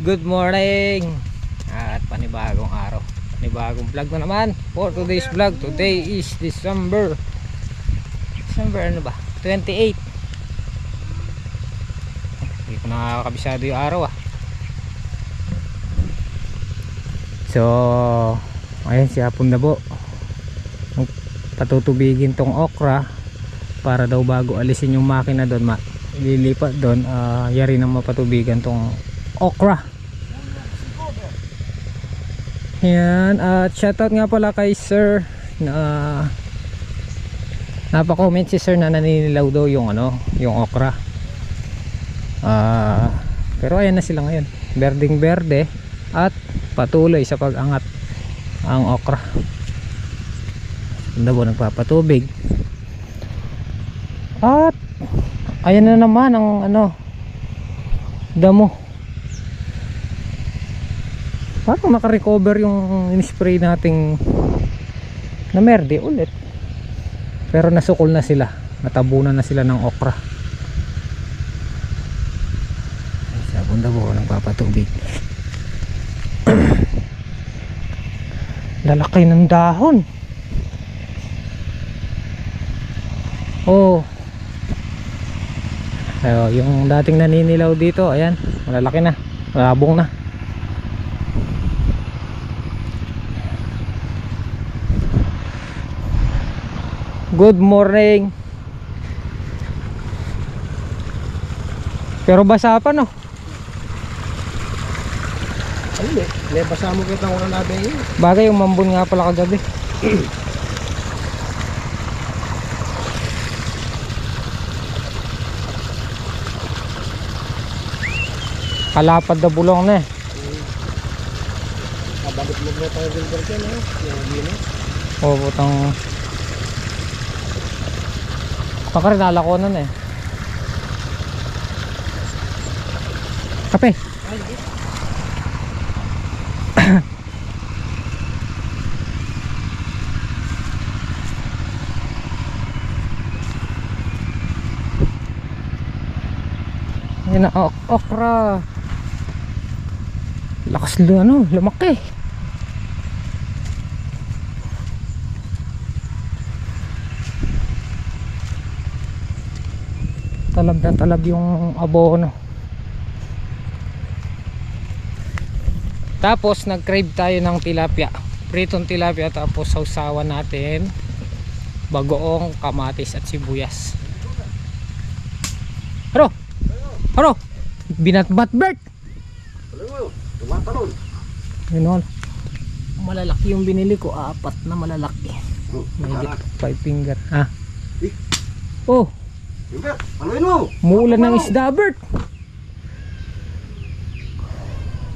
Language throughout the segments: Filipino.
Good morning at panibagong araw, panibagong vlog na naman for today's vlog. Today is December ano ba? 28. Hindi ko nakakabisado yung araw ah. So ayun si Hapon Dabo, patutubigin tong okra para daw bago alisin yung makina doon, ililipat doon, yari nang mapatubigan tong okra. Yan, at shoutout nga pala kay sir na napa-comment si sir na naninilaw daw yung yung okra. Pero ayan na sila ngayon, berdeng berde at patuloy sa pag-angat ang okra. Ganda po nagpapatubig. At ayan na naman ang damo. Parang naka-recover yung in-spray nating na merde ulit. Pero nasukol na sila, natabunan na sila ng okra. Sa bunda po nagpapatubig. Lalaki ng dahon. Oh. Yung dating naninilaw dito, ayan, malalaki na, malabong na. Good morning. Pero basa pa no? Hindi, basa mo kita kung ano natin yun. Bagay yung mambun nga pala kagabi. Kalapad na bulong na eh. Kabalik mo na tayo din dyan eh. Yung gino. Oo, putang pakarinala ko nun eh. Kape. Yan na okra. Lakas lumaki. Talab na talab yung abono. Tapos nag-crave tayo ng tilapia, pritong tilapia, tapos sausawan natin bagoong, kamatis at sibuyas. Haro binatbat Bert. Tumatalon. Yun, malalaki yung binili ko, 4 na malalaki. May 5 finger ha. Oh, Paluin mo! muulan ng isda Bert.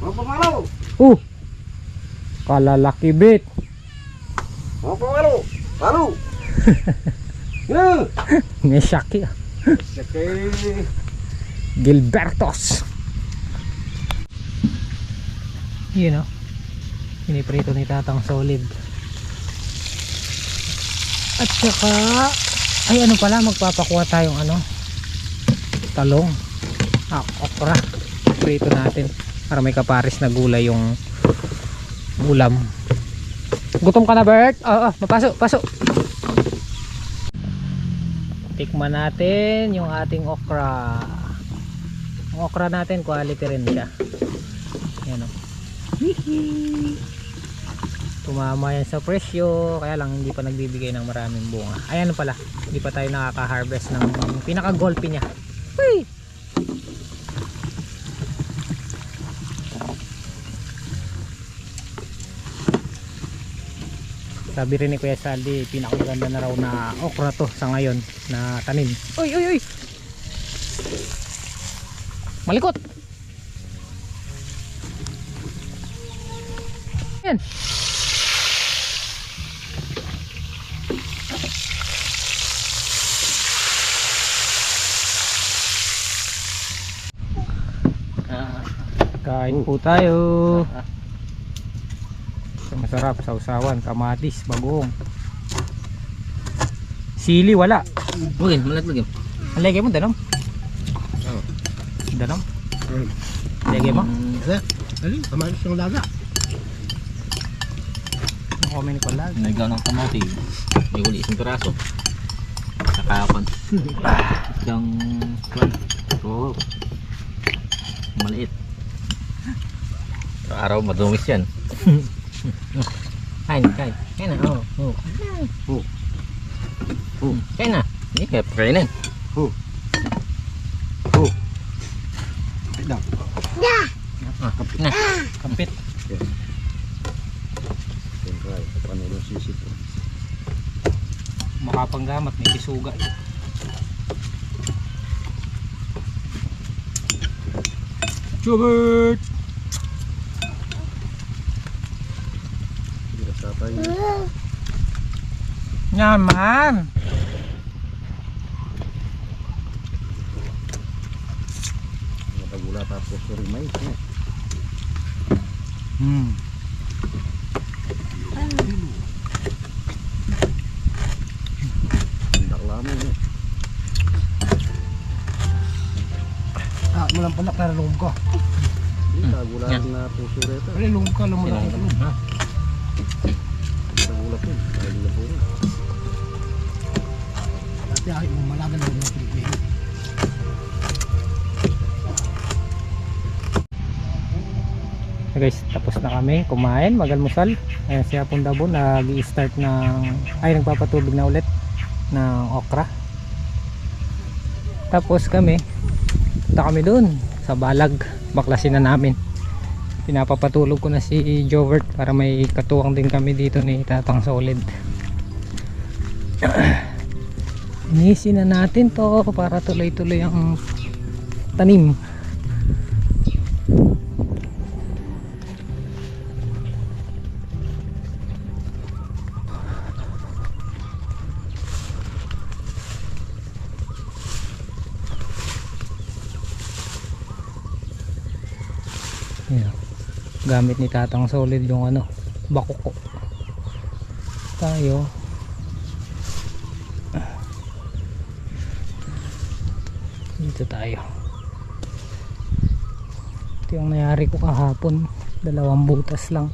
Mapamalaw! Kalalaki Bert. Mapamalaw! Palo! May shaki Sakay! Gilbertos. Yun piniprito ni Tatang solid. At saka ay pala, magpapakuha tayong talong, okra. Prito natin para may kaparis na gulay yung ulam. Gutom ka na Bert? Pasok. Tikman natin yung ating okra. Ang okra natin quality rin siya. Yan tumama yan sa presyo, kaya lang hindi pa nagbibigay ng maraming bunga. Ayan pala, hindi pa tayo nakaka-harvest ng pinaka-golpe niya. Uy! Sabi rin ni Kuya Saldi, pinakamaganda na raw na okra to sa ngayon na tanim. Uy! Malikot! Yan! Kain po tayo. Masarap, sausawan, kamatis, bagoong. Sili wala. Lagyan, malagyan. Ang lagay mo, danom? Oo. Danom? Lagay mo? Alin, kamalis yung laga. Ang comment ko lag. Nagawa ng kamote. May uli isang piraso. Saka isang oh, maliit. Araw madumis yan. Kain na. Kain na. Hindi kaya kainin. Kapit na. Kapit. Siyempre, paano yung sisip ko? Makapanggamat, may pisuga. Schubert! Hindi ka satay. Nyaman! Nakagula tapos sorry may. Daklamo eh. Mulang panak na loob ko. Kagula na puso rito. Wala loob ka, lumulak ko. Kagula po. Kagula po. Dati ay malagan loob ng Pilipino. Guys, tapos na kami kumain, magalmusal. Ayan si Hapon Dabo nag-i-start nagpapatubig na ulit ng okra. Tapos kami punta kami doon sa Balag, baklasin na namin. Pinapapatulog ko na si Jovert para may katuwang din kami dito ni Tatang Solid. Inisin na natin to para tuloy-tuloy ang tanim. Ayan. Gamit ni Tatang Solid yung bakoko. Tayo dito tayo. Ito yung nangyari ko kahapon, 2 butas lang.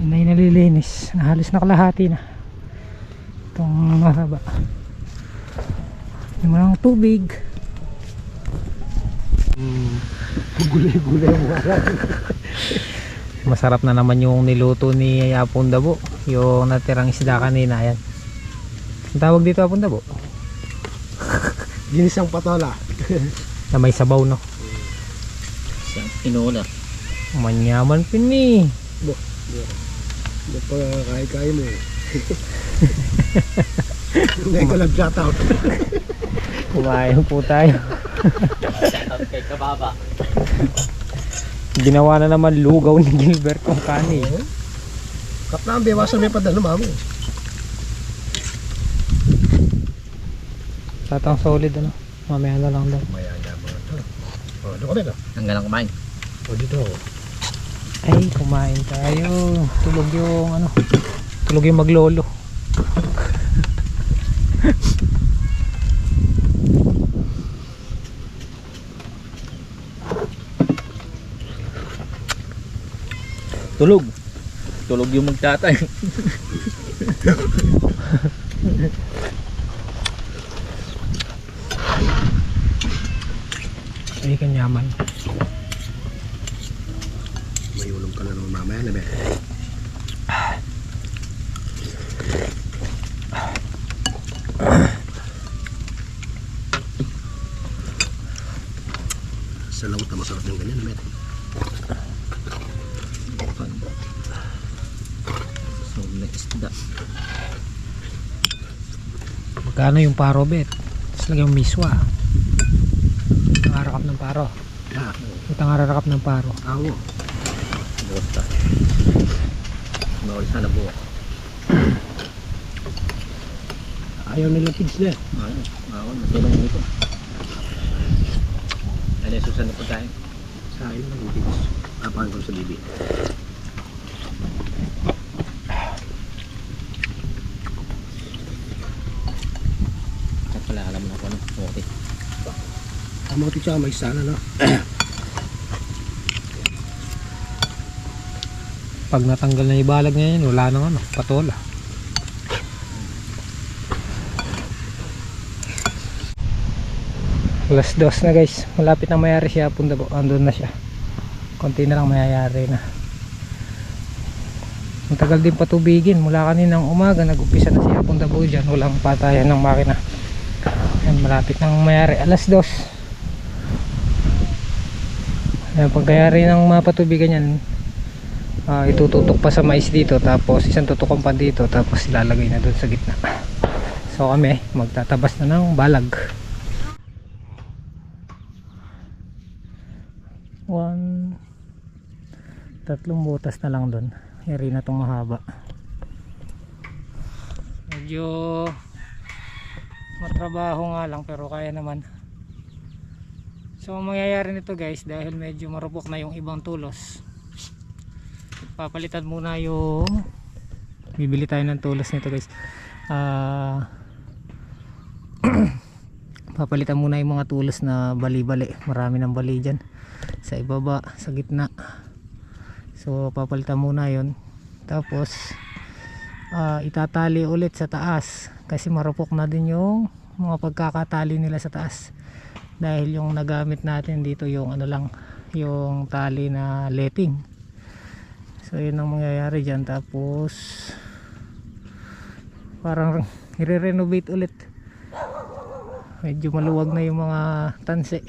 Yun ay nalilinis na, halos nakalahati na itong mahaba. Yung mga tubig Gulay-gulay mo. masarap na naman yung niluto ni Hapon Dabo, yung natirang isda kanina. Ayan, ang tawag dito Hapon Dabo, Ginisang patola. na may sabaw, no? Inuuna. Manyaman pini. Hindi pa kaya mo eh. Hindi ko nag-shout out. Kumain po tayo. Shoutout kay Kababa. Ginawa na naman lugaw ni Gilbert kung kani. Kap na ang bewasan may padalo mami. Tatang solid ano. Mamaya na lang daw. Maya na mga ito. O, doon kami ka. Hanggang lang kumain. O, dito. Ay, kumain tayo. Tulog yung ano. Tulog yung maglolo. Tulog. Tulog yung magtatay. Ay, kanyaman. May ulong ka na naman mamaya na ba? Sa laut na masarap yung ganyan, met. So, may isda. Magkano yung paro bet? Tapos lagyan yung miswa. Nangarakap ng paro. Ya, Ito nangarakap ng paro. awo. Bukas pa. Bawal sana bukas. Ayaw nila pigs na. Ayun. Bawal. Matulong dito. Ano yung susan na pagkain? Sa akin lang yung pigs. Apahan ko sa bibi. At pala alam mo na ako ano. Okay. Kamuti siya, may sana no? Pag natanggal na yung balag ngayon, wala nang ano, patola. Alas 2 na guys, malapit na mayari siya, punta po, andun na siya. Konti na lang mayayari na. Matagal din patubigin, mula kaninang umaga, nag-upisa na siya, punta po dyan, walang patayan ng makina. Ayan, malapit nang mayari, alas 2. Ayan, pagkayari ng mga patubigan yan, itututok pa sa mais dito, tapos isang tutukan pa dito, tapos ilalagay na doon sa gitna. So kami, magtatabas na ng balag. 3 butas na lang doon. Yari na itong mahaba. Medyo matrabaho nga lang, pero kaya naman. So ang mangyayari nito guys, dahil medyo marupok na yung ibang tulos, papalitan muna yung, bibili tayo ng tulos nito guys. Papalitan muna yung mga tulos na bali-bali, marami ng bali dyan sa ibaba, sa gitna. So papalitan muna yon, tapos itatali ulit sa taas kasi marupok na din yung mga pagkakatali nila sa taas, dahil yung nagamit natin dito yung ano lang, yung tali na letting. So yun ang mangyayari dyan. Tapos parang i-renovate ulit, medyo maluwag na yung mga tanse,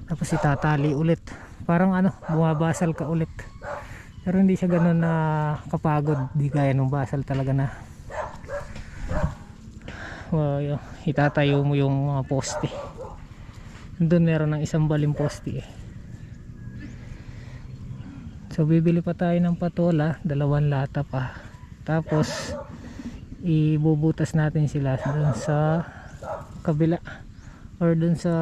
tapos itatali ulit, parang ano, bumabasal ka ulit. Pero hindi siya ganun na kapagod, di kaya nung basal talaga na itatayo mo yung mga poste. Doon meron ng isang baling poste eh. So bibili pa tayo ng patola, 2 lata pa, tapos ibubutas natin sila doon sa kabila, or doon sa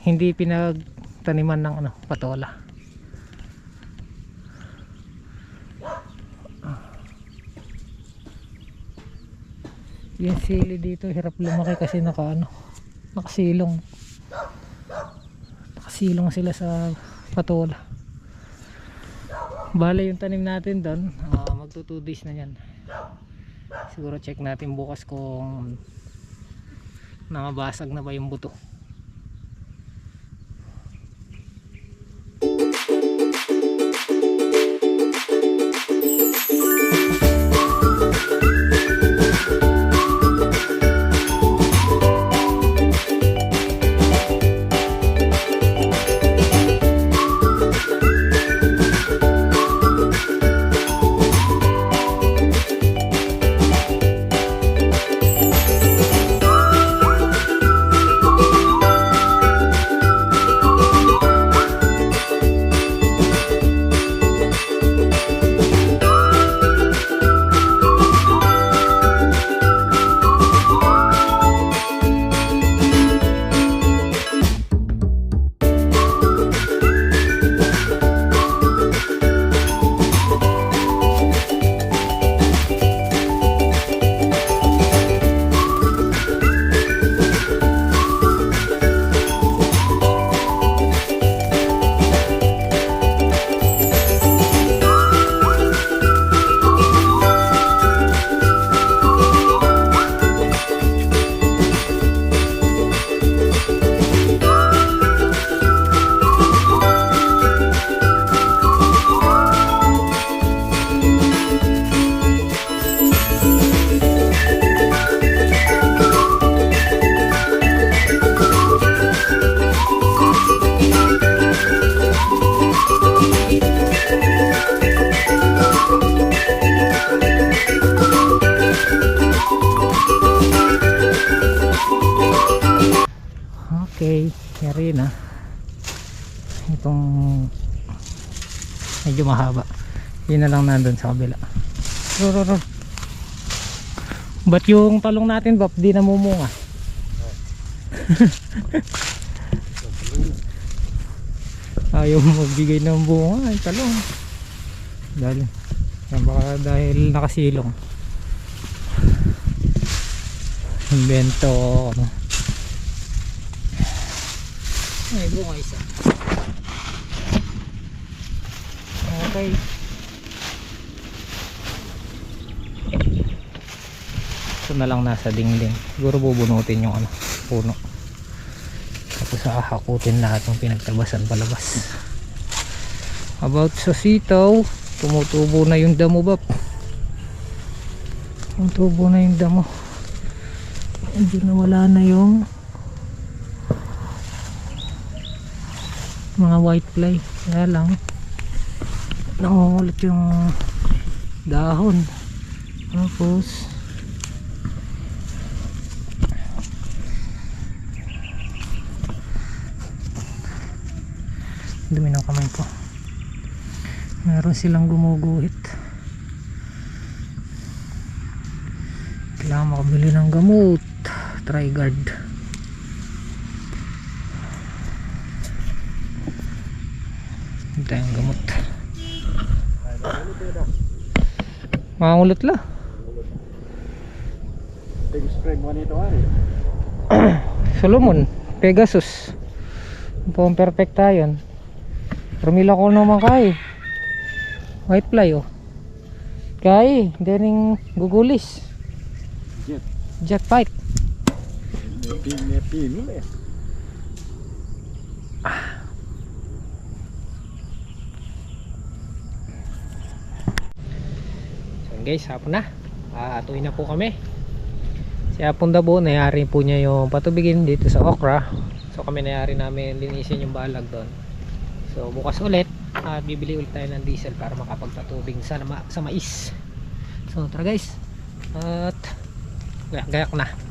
hindi pinagtaniman ng ano, patola. Yung sili dito hirap lumaki kasi nakasilong sila sa patola. Bale yung tanim natin doon, magto 2 days na yan. Siguro check natin bukas kung namabasag na ba yung buto. Okay, yari na. Itong medyo mahaba. Yun na lang nandun sa kabila. Ror. Ba't yung talong natin, Bap, di namumunga? Ayaw magbigay ng bunga ay talong. Dahil nakasilong. Invento. Ay, bunga isa. Okay. Ito na lang nasa dingding. Siguro bubunutin yung puno. Tapos hahakutin lahat ng pinagtabasan palabas. About sa sitaw, tumutubo na yung damo, Bap. Tumutubo na yung damo. Medyo nawala na yung mga white fly. Kaya lang nangungulit yung dahon. Tapos dumi ng kamay ko. Meron silang gumuguhit. Kailangan makabili ng gamot. Trigard. Hindi tayong gamot. Mangulot la. Spring one ito ay. Solomon, Pegasus. Pong perfecta yun. Rumila ko naman kay. White fly oh. Kay, dening gugulis. Jet fight. May pino eh. So guys, hapon na. Atuin na po kami. Si Hapon Dabo, nayari po niya yung patubigin dito sa okra. So kami nayari namin linisin yung balag doon. So bukas ulit at bibili ulit tayo ng diesel para makapagpatubig sa mais. So tara guys. At gayak na.